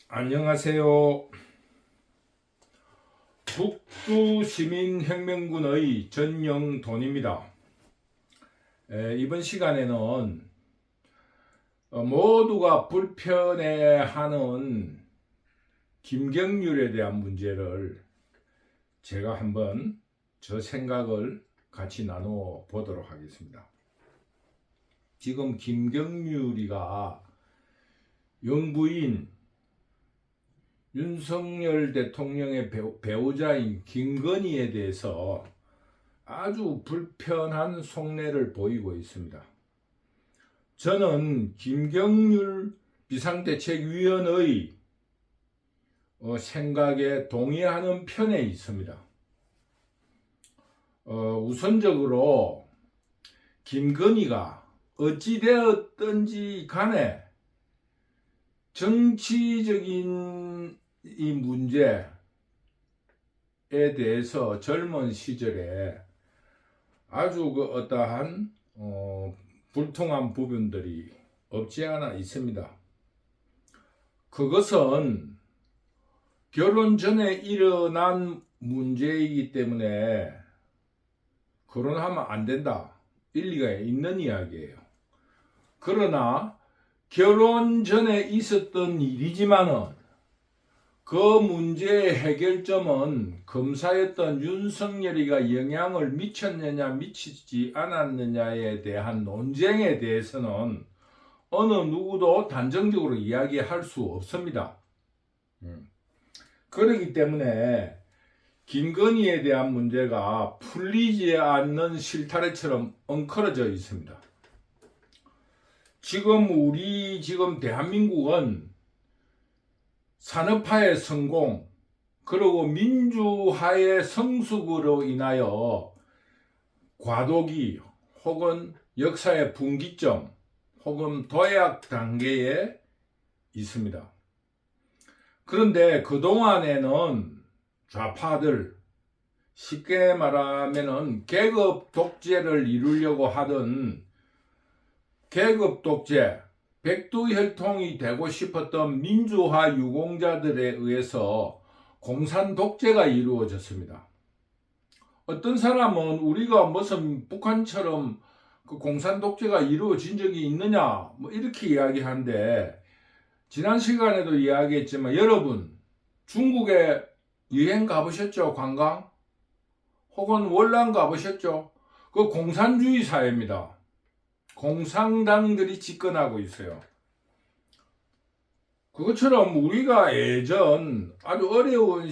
안녕하세요. 북두시민혁명군의 전영돈입니다. 이번 시간에는 모두가 불편해하는 김경률에 대한 문제를 제가 한번 저 생각을 같이 나누어 보도록 하겠습니다. 지금 김경률이가 영부인 윤석열 대통령의 배우자인 김건희에 대해서 아주 불편한 속내를 보이고 있습니다. 저는 김경률 비상대책위원의 생각에 동의하는 편에 있습니다. 우선적으로 김건희가 어찌되었든지 간에 정치적인 이 문제에 대해서 젊은 시절에 아주 어떠한 불통한 부분들이 없지 않아 있습니다. 그것은 결혼 전에 일어난 문제이기 때문에 결혼하면 안 된다, 일리가 있는 이야기예요. 그러나 결혼 전에 있었던 일이지만은 그 문제의 해결점은 검사였던 윤석열이가 영향을 미쳤느냐 미치지 않았느냐에 대한 논쟁에 대해서는 어느 누구도 단정적으로 이야기할 수 없습니다. 그렇기 때문에 김건희에 대한 문제가 풀리지 않는 실타래처럼 엉클어져 있습니다. 지금 대한민국은 산업화의 성공, 그리고 민주화의 성숙으로 인하여 과도기 혹은 역사의 분기점 혹은 도약 단계에 있습니다. 그런데 그동안에는 좌파들, 쉽게 말하면은 계급 독재를 이루려고 하던 계급 독재, 백두혈통이 되고 싶었던 민주화 유공자들에 의해서 공산 독재가 이루어졌습니다. 어떤 사람은 우리가 무슨 북한처럼 그 공산 독재가 이루어진 적이 있느냐 이렇게 이야기하는데, 지난 시간에도 이야기했지만 여러분 중국에 여행 가보셨죠? 관광? 혹은 월남 가보셨죠? 그 공산주의 사회입니다. 공산당들이 집권하고 있어요. 그것처럼 우리가 예전 아주 어린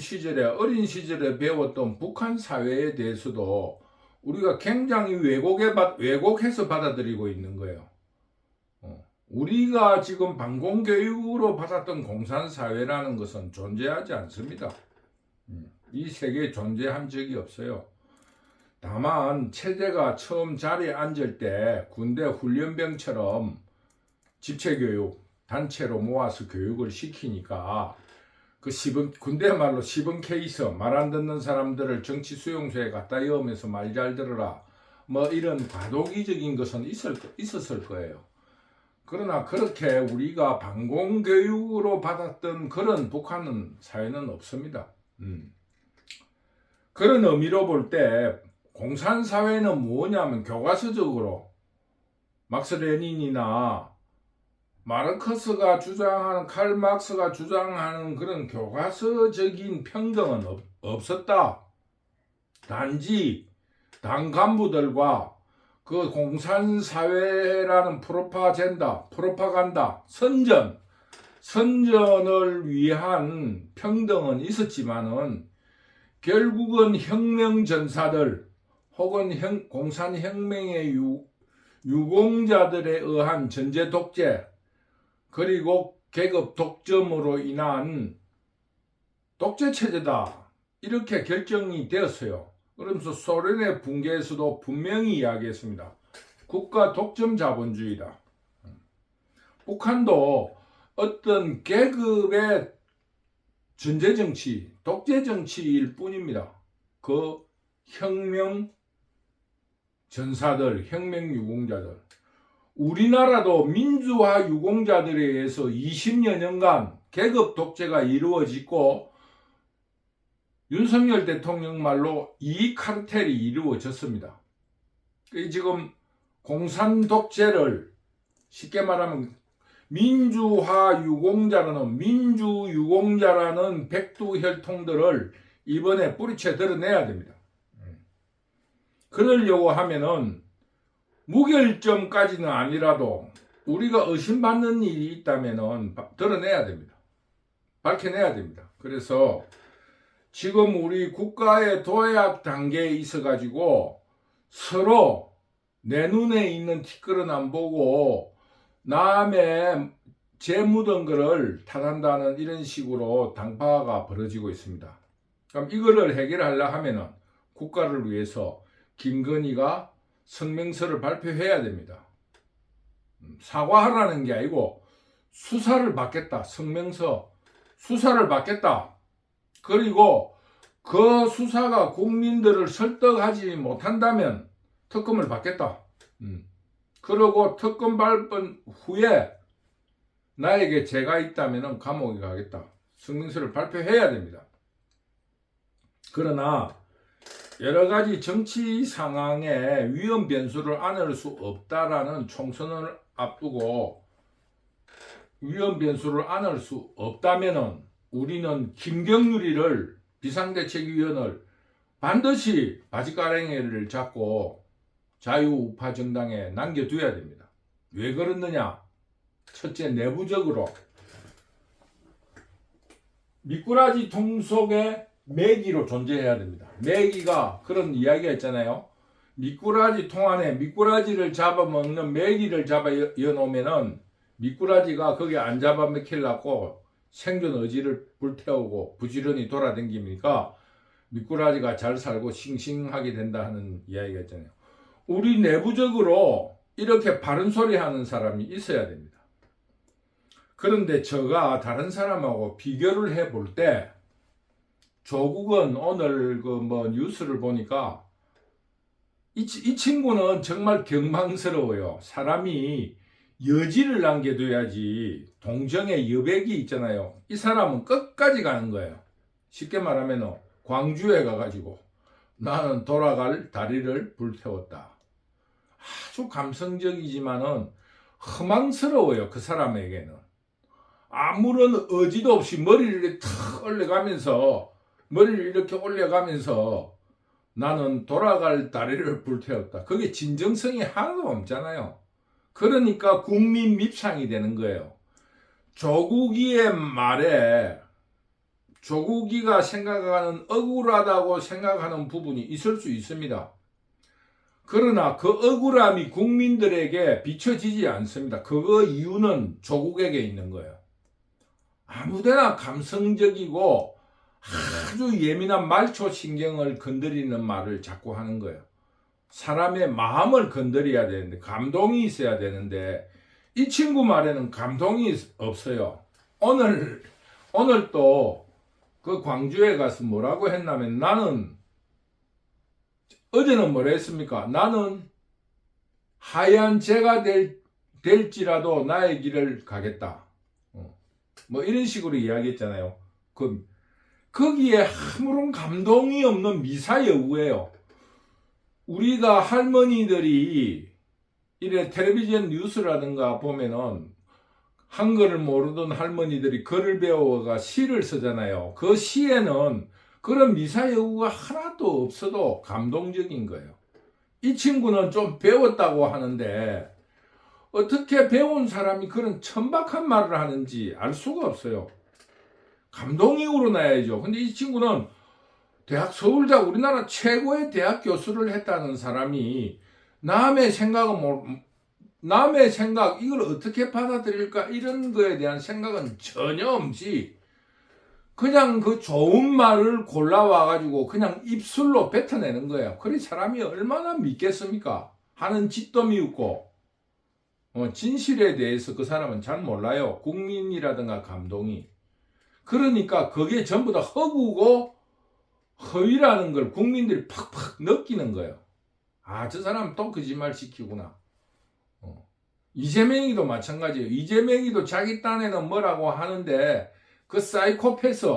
시절에 배웠던 북한 사회에 대해서도 우리가 굉장히 왜곡해서 받아들이고 있는 거예요. 우리가 지금 반공교육으로 받았던 공산사회라는 것은 존재하지 않습니다. 이 세계에 존재한 적이 없어요. 다만 체제가 처음 자리에 앉을 때 군대 훈련병처럼 집체교육, 단체로 모아서 교육을 시키니까 그 군대 말로 시범 케이스, 말 안 듣는 사람들을 정치 수용소에 갖다 여으면서 말 잘 들어라, 이런 과도기적인 것은 있었을 거예요. 그러나 그렇게 우리가 반공교육으로 받았던 그런 북한 사회는 없습니다. 그런 의미로 볼 때 공산사회는 뭐냐면 교과서적으로 막스 레닌이나 마르크스가 주장하는, 칼 막스가 주장하는 그런 교과서적인 평등은 없었다. 단지 당 간부들과 그 공산사회라는 프로파간다, 선전을 위한 평등은 있었지만은 결국은 혁명전사들 혹은 공산혁명의 유공자들에 의한 전제 독재, 그리고 계급 독점으로 인한 독재체제다, 이렇게 결정이 되었어요. 그러면서 소련의 붕괴에서도 분명히 이야기했습니다. 국가 독점 자본주의다. 북한도 어떤 계급의 전제정치, 독재정치일 뿐입니다. 그 혁명 전사들, 혁명 유공자들, 우리나라도 민주화 유공자들에 의해서 20여 년간 계급 독재가 이루어지고 윤석열 대통령 말로 이익 카르텔이 이루어졌습니다. 지금 공산 독재를 쉽게 말하면 민주유공자라는 백두혈통들을 이번에 뿌리채 드러내야 됩니다. 그러려고 하면은 무결점까지는 아니라도 우리가 의심받는 일이 있다면은 드러내야 됩니다. 밝혀내야 됩니다. 그래서 지금 우리 국가의 도약 단계에 있어가지고 서로 내 눈에 있는 티끌은 안 보고 남의 재 묻은 거를 탓한다는 이런 식으로 당파가 벌어지고 있습니다. 그럼 이거를 해결하려 하면은 국가를 위해서 김건희가 성명서를 발표해야 됩니다. 사과하라는 게 아니고 수사를 받겠다. 성명서 수사를 받겠다. 그리고 그 수사가 국민들을 설득하지 못한다면 특검을 받겠다. 그리고 특검 발권 후에 나에게 죄가 있다면 감옥에 가겠다. 성명서를 발표해야 됩니다. 그러나 여러 가지 정치 상황에 위험 변수를 안을 수 없다라는 총선을 앞두고 위험 변수를 안을 수 없다면은 우리는 김경률이를 비상대책위원을 반드시 바지가랑이를 잡고 자유우파 정당에 남겨둬야 됩니다. 왜 그렇느냐? 첫째, 내부적으로 미꾸라지 통 속에 메기로 존재해야 됩니다. 메기가 그런 이야기가 있잖아요. 미꾸라지 통 안에 미꾸라지를 잡아먹는 메기를 잡아 이어놓으면은 미꾸라지가 거기 안 잡아먹히려고 생존 의지를 불태우고 부지런히 돌아다니니까 미꾸라지가 잘 살고 싱싱하게 된다 하는 이야기가 있잖아요. 우리 내부적으로 이렇게 바른 소리 하는 사람이 있어야 됩니다. 그런데 제가 다른 사람하고 비교를 해볼 때 조국은 오늘 뉴스를 보니까 이 친구는 정말 경망스러워요. 사람이 여지를 남겨둬야지. 동정의 여백이 있잖아요. 이 사람은 끝까지 가는 거예요. 쉽게 말하면 광주에 가가지고 나는 돌아갈 다리를 불태웠다. 아주 감성적이지만은 허망스러워요. 그 사람에게는. 아무런 의지도 없이 머리를 탁 머리를 이렇게 올려가면서 나는 돌아갈 다리를 불태웠다. 그게 진정성이 하나도 없잖아요. 그러니까 국민 밉상이 되는 거예요. 조국이의 말에 조국이가 생각하는 억울하다고 생각하는 부분이 있을 수 있습니다. 그러나 그 억울함이 국민들에게 비춰지지 않습니다. 그거 이유는 조국에게 있는 거예요. 아무데나 감성적이고 아주 예민한 말초 신경을 건드리는 말을 자꾸 하는 거예요. 사람의 마음을 건드려야 되는데 감동이 있어야 되는데 이 친구 말에는 감동이 없어요. 오늘 또 그 광주에 가서 뭐라고 했냐면 어제는 뭐라 했습니까? 나는 하얀 재가 될지라도 나의 길을 가겠다. 뭐 이런 식으로 이야기했잖아요. 거기에 아무런 감동이 없는 미사여우예요. 우리가 할머니들이 이래 텔레비전 뉴스라든가 보면은 한글을 모르던 할머니들이 글을 배워가 시를 쓰잖아요. 그 시에는 그런 미사여우가 하나도 없어도 감동적인 거예요. 이 친구는 좀 배웠다고 하는데 어떻게 배운 사람이 그런 천박한 말을 하는지 알 수가 없어요. 감동이 우러나야죠. 근데 이 친구는 서울대 우리나라 최고의 대학 교수를 했다는 사람이 남의 생각 이걸 어떻게 받아들일까 이런 거에 대한 생각은 전혀 없이 그냥 그 좋은 말을 골라와가지고 그냥 입술로 뱉어내는 거예요. 그래 사람이 얼마나 믿겠습니까? 하는 짓도 미웃고 진실에 대해서 그 사람은 잘 몰라요. 국민이라든가 감동이. 그러니까 그게 전부 다 허구고 허위라는 걸 국민들이 팍팍 느끼는 거예요. 아, 저 사람 또 거짓말 시키구나. 이재명이도 마찬가지예요. 이재명이도 자기 딴에는 뭐라고 하는데 그 사이코패스,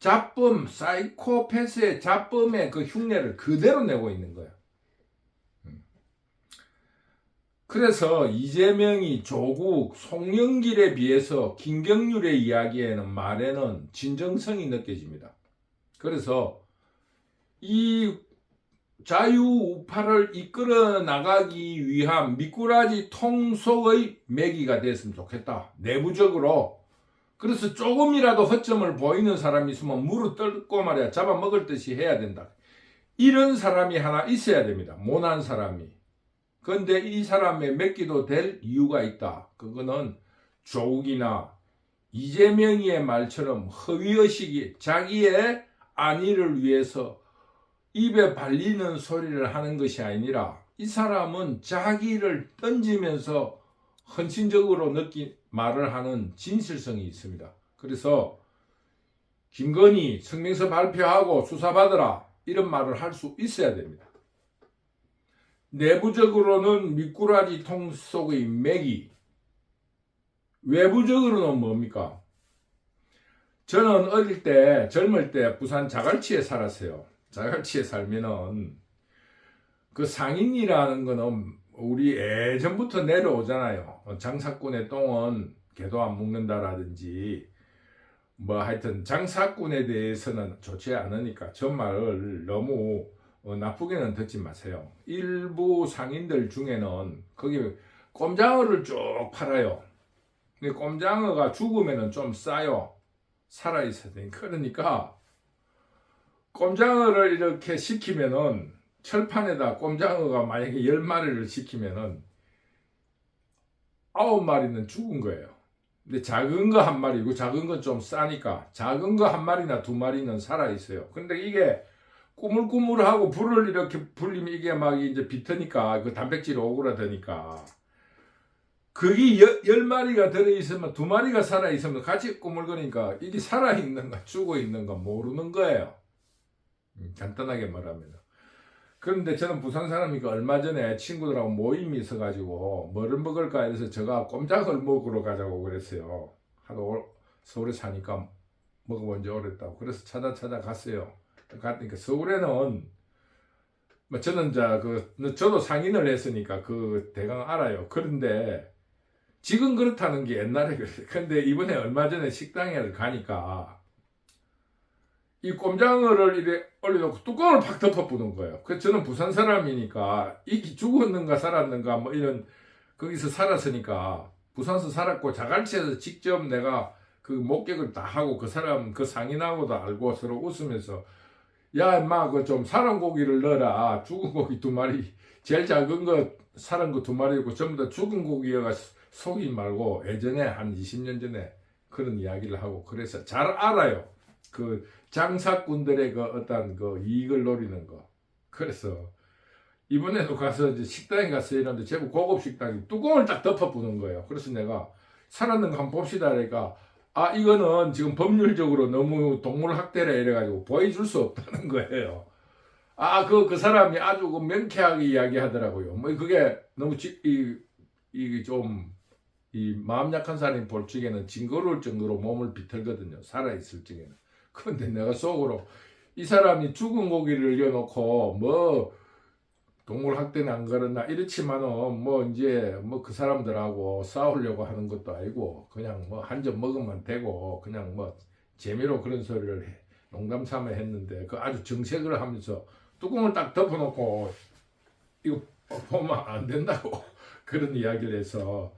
잡범, 사이코패스의 잡범의 그 흉내를 그대로 내고 있는 거야. 그래서 이재명이 조국, 송영길에 비해서 김경률의 이야기에는 말에는 진정성이 느껴집니다. 그래서 이 자유우파를 이끌어 나가기 위한 미꾸라지 통속의 매기가 됐으면 좋겠다. 내부적으로. 그래서 조금이라도 허점을 보이는 사람이 있으면 무릎 꿇고 말이야. 잡아먹을 듯이 해야 된다. 이런 사람이 하나 있어야 됩니다. 모난 사람이. 그런데 이 사람의 맺기도 될 이유가 있다. 그거는 조국이나 이재명이의 말처럼 허위의식이 자기의 안위를 위해서 입에 발리는 소리를 하는 것이 아니라 이 사람은 자기를 던지면서 헌신적으로 말을 하는 진실성이 있습니다. 그래서 김건희 성명서 발표하고 수사받으라 이런 말을 할 수 있어야 됩니다. 내부적으로는 미꾸라지 통 속의 매기, 외부적으로는 뭡니까? 저는 어릴 때 젊을 때 부산 자갈치에 살았어요. 자갈치에 살면은 그 상인이라는 거는 우리 예전부터 내려오잖아요. 장사꾼의 똥은 개도 안 먹는다라든지 뭐 하여튼 장사꾼에 대해서는 좋지 않으니까 저 말을 너무 나쁘게는 듣지 마세요. 일부 상인들 중에는 거기 꼼장어를 쭉 팔아요. 근데 꼼장어가 죽으면은 좀 싸요. 살아있어야 되니까. 그러니까 꼼장어를 이렇게 시키면은 철판에다 꼼장어가 만약에 10마리를 시키면은 9마리는 죽은 거예요. 근데 작은 거 한 마리고 작은 건 좀 싸니까 작은 거 한 마리나 2마리는 살아있어요. 근데 이게 꾸물꾸물하고 불을 이렇게 불리면 이게 막 이제 비트니까 그 단백질이 오그라드니까 그게 10마리가 들어있으면 2마리가 살아있으면 같이 꾸물거리니까 이게 살아있는가 죽어있는가 모르는 거예요. 간단하게 말하면. 그런데 저는 부산 사람이니까 얼마 전에 친구들하고 모임이 있어가지고 뭐를 먹을까 해서 제가 꼼장을 먹으러 가자고 그랬어요. 하도 서울에 사니까 먹어본 지 오랬다고. 그래서 찾아갔어요. 갔으니까 서울에는 뭐 저는 저도 상인을 했으니까 그 대강 알아요. 그런데 지금 그렇다는 게 옛날에 그랬어요. 근데 이번에 얼마 전에 식당에 가니까 이 꼼장어를 이래 올려놓고 뚜껑을 팍 덮어부는 거예요. 그래서 저는 부산 사람이니까 이게 죽었는가 살았는가 뭐 이런 거기서 살았으니까 부산서 살았고 자갈치에서 직접 내가 그 목격을 다 하고 그 사람 그 상인하고도 알고 서로 웃으면서 야 인마 그 좀 사람 고기를 넣어라. 죽은 고기 2마리 제일 작은 거 살은 거 2마리고 전부 다 죽은 고기가 속이 말고 예전에 한 20년 전에 그런 이야기를 하고 그래서 잘 알아요. 그 장사꾼들의 그 어떤 그 이익을 노리는 거. 그래서 이번에도 가서 이제 식당에 가서 이런데 제법 고급 식당이 뚜껑을 딱 덮어부는 거예요. 그래서 내가 살았는 거 한번 봅시다. 그러니까 아 이거는 지금 법률적으로 너무 동물학대라 이래가지고 보여줄 수 없다는 거예요. 아 그 사람이 아주 그 명쾌하게 이야기하더라고요. 뭐 그게 너무 이게 좀 이 마음 약한 사람이 볼 적에는 징그러울 정도로 몸을 비틀거든요. 살아있을 적에는. 그런데 내가 속으로 이 사람이 죽은 고기를 이어놓고 뭐 동물 학대는 안 그러나 이렇지만은 뭐 이제 뭐 그 사람들하고 싸우려고 하는 것도 아니고 그냥 뭐 한 점 먹으면 되고 그냥 뭐 재미로 그런 소리를 농담 삼아 했는데 그 아주 정색을 하면서 뚜껑을 딱 덮어놓고 이거 보면 안 된다고 그런 이야기를 해서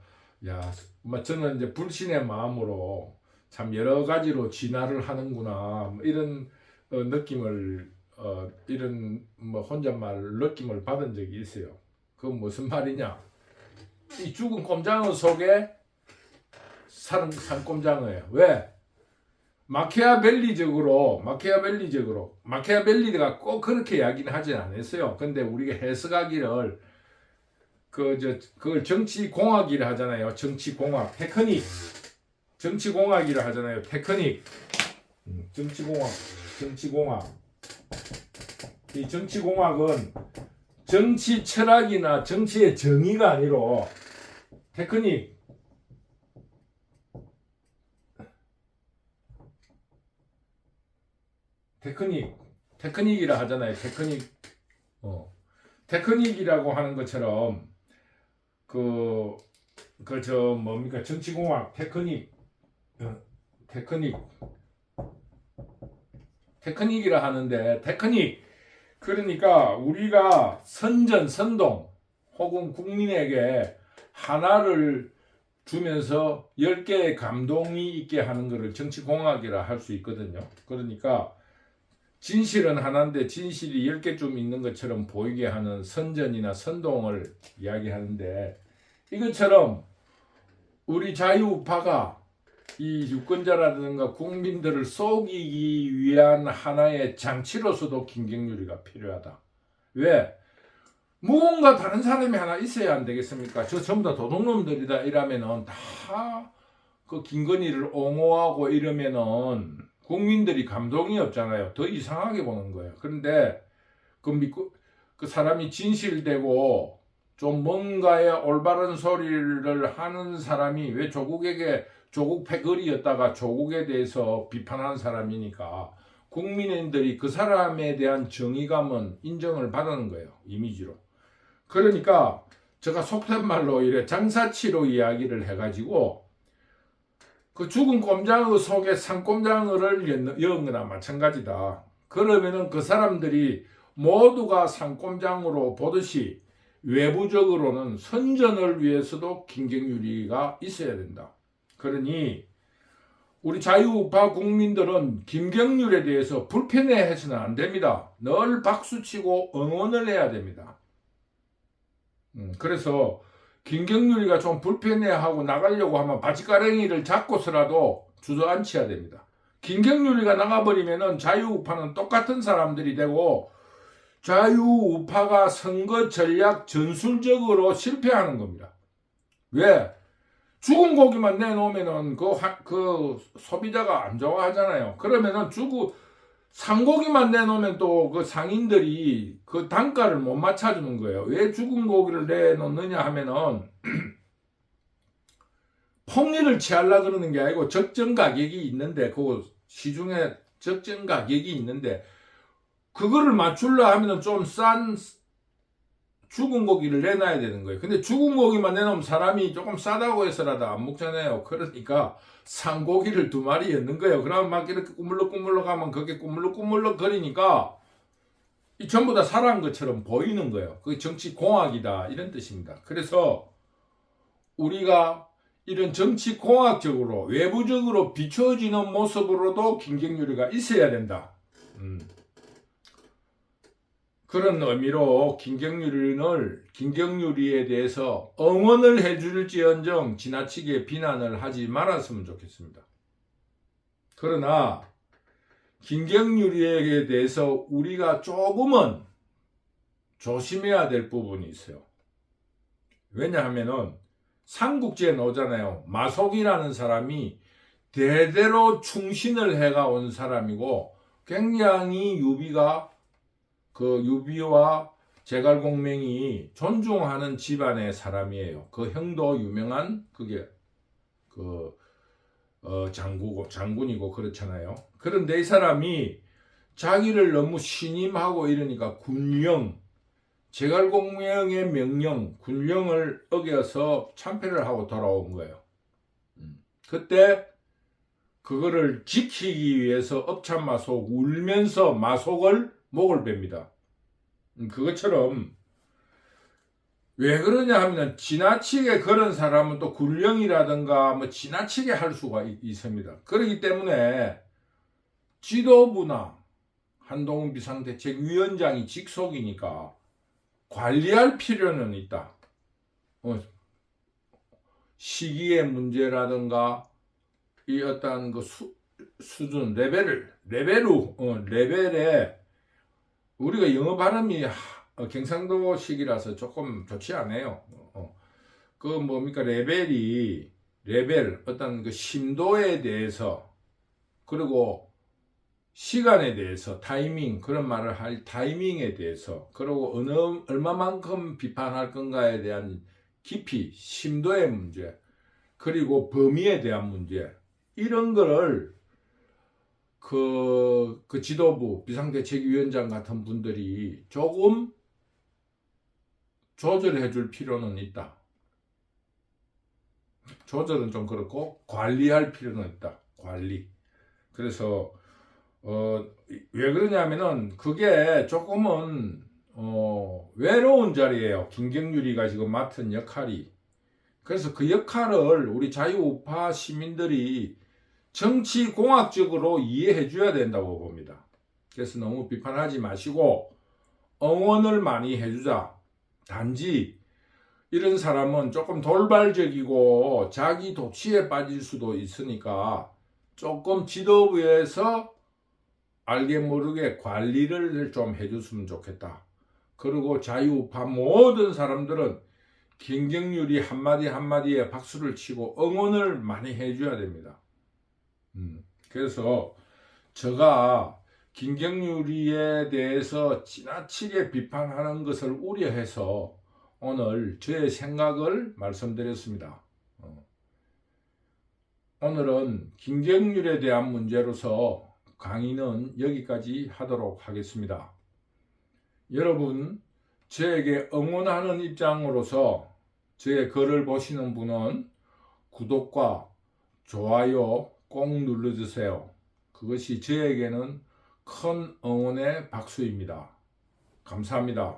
야, 뭐 저는 이제 불신의 마음으로 참 여러 가지로 진화를 하는구나 뭐 이런 느낌을 이런 뭐 혼잣말 느낌을 받은 적이 있어요. 그건 무슨 말이냐? 이 죽은 꼼장어 속에 산 꼼장어예요. 왜? 마키아벨리가 꼭 그렇게 이야기는 하진 않았어요. 근데 우리가 해석하기를 그걸 정치공학이라 하잖아요. 정치공학, 테크닉. 정치공학이라 하잖아요. 테크닉. 정치공학. 이 정치공학은 정치 철학이나 정치의 정의가 아니로 테크닉. 테크닉이라 하잖아요. 테크닉이라고 하는 것처럼 뭡니까 정치공학 테크닉이라 하는데 그러니까 우리가 선동 혹은 국민에게 하나를 주면서 10개의 감동이 있게 하는 것을 정치공학이라 할 수 있거든요. 그러니까 진실은 하나인데 진실이 10개쯤 있는 것처럼 보이게 하는 선전이나 선동을 이야기하는데, 이것처럼 우리 자유우파가 이 유권자라든가 국민들을 속이기 위한 하나의 장치로서도 김경률이가 필요하다. 왜? 무언가 다른 사람이 하나 있어야 안 되겠습니까? 저 전부 다 도둑놈들이다 이러면은 다 그 김건희를 옹호하고 이러면은 국민들이 감동이 없잖아요. 더 이상하게 보는 거예요. 그런데 그 사람이 진실되고 좀 뭔가의 올바른 소리를 하는 사람이, 왜 조국 패거리였다가 조국에 대해서 비판한 사람이니까 국민들이 그 사람에 대한 정의감은 인정을 받는 거예요. 이미지로. 그러니까 제가 속된 말로 이래 장사치로 이야기를 해가지고 그 죽은 꼼장어 속에 산꼼장어를 넣은 거나 마찬가지다. 그러면은 그 사람들이 모두가 산꼼장어로 보듯이 외부적으로는 선전을 위해서도 김경률이가 있어야 된다. 그러니 우리 자유우파 국민들은 김경률에 대해서 불편해해서는 안 됩니다. 늘 박수치고 응원을 해야 됩니다. 그래서 김경률이가 좀 불편해하고 나가려고 하면 바지가랭이를 잡고서라도 주저앉혀야 됩니다. 김경률이가 나가버리면은 자유우파는 똑같은 사람들이 되고 자유우파가 선거 전략 전술적으로 실패하는 겁니다. 왜? 죽은 고기만 내놓으면은 그 소비자가 안 좋아하잖아요. 그러면은 산고기만 내놓으면 또 그 상인들이 그 단가를 못 맞춰주는 거예요. 왜 죽은 고기를 내놓느냐 하면은 폭리를 취하려고 그러는 게 아니고 적정 가격이 있는데, 그 시중에 적정 가격이 있는데 그거를 맞추려 하면은 좀 싼 죽은 고기를 내놔야 되는 거예요. 근데 죽은 고기만 내놓으면 사람이 조금 싸다고 해서라도 안 먹잖아요. 그러니까 산고기를 2마리 였는 거예요. 그러면 막 이렇게 꾸물럭꾸물럭 하면 그게 꾸물럭꾸물럭 거리니까 이 전부 다 살아난 것처럼 보이는 거예요. 그게 정치공학이다 이런 뜻입니다. 그래서 우리가 이런 정치공학적으로 외부적으로 비춰지는 모습으로도 김경률이가 있어야 된다. 그런 의미로 김경률이에 대해서 응원을 해줄지언정 지나치게 비난을 하지 말았으면 좋겠습니다. 그러나 김경률이에 대해서 우리가 조금은 조심해야 될 부분이 있어요. 왜냐하면은 삼국지에 나오잖아요. 마속이라는 사람이 대대로 충신을 해가 온 사람이고 굉장히 유비와 제갈공명이 존중하는 집안의 사람이에요. 그 형도 유명한 장군이고 그렇잖아요. 그런데 이 사람이 자기를 너무 신임하고 이러니까 제갈공명의 명령, 군령을 어겨서 참패를 하고 돌아온 거예요. 그때 그거를 지키기 위해서 업참마속 울면서 마속을 목을 뺍니다. 그것처럼 왜 그러냐 하면 지나치게 그런 사람은 또 군령이라든가 뭐 지나치게 할 수가 있습니다. 그렇기 때문에 지도부나 한동훈 비상대책위원장이 직속이니까 관리할 필요는 있다. 시기의 문제라든가 이 어떤 그 수준 레벨에 우리가 영어 발음이 경상도식이라서 조금 좋지 않아요. 레벨 어떤 그 심도에 대해서, 그리고 시간에 대해서 타이밍, 그런 말을 할 타이밍에 대해서, 그리고 얼마만큼 비판할 건가에 대한 깊이, 심도의 문제, 그리고 범위에 대한 문제, 이런 거를 그 지도부 비상대책위원장 같은 분들이 조금 조절해 줄 필요는 있다. 조절은 좀 그렇고 관리할 필요는 있다. 관리. 그래서 왜 그러냐면은 그게 조금은 외로운 자리예요. 김경률이가 지금 맡은 역할이. 그래서 그 역할을 우리 자유우파 시민들이 정치공학적으로 이해해 줘야 된다고 봅니다. 그래서 너무 비판하지 마시고 응원을 많이 해주자. 단지 이런 사람은 조금 돌발적이고 자기 독시에 빠질 수도 있으니까 조금 지도부에서 알게 모르게 관리를 좀 해줬으면 좋겠다. 그리고 자유우파 모든 사람들은 김경률이 한마디 한마디에 박수를 치고 응원을 많이 해줘야 됩니다. 그래서 제가 김경률이에 대해서 지나치게 비판하는 것을 우려해서 오늘 저의 생각을 말씀드렸습니다. 오늘은 김경률에 대한 문제로서 강의는 여기까지 하도록 하겠습니다. 여러분, 저에게 응원하는 입장으로서 저의 글을 보시는 분은 구독과 좋아요 꼭 눌러주세요. 그것이 저에게는 큰 응원의 박수입니다. 감사합니다.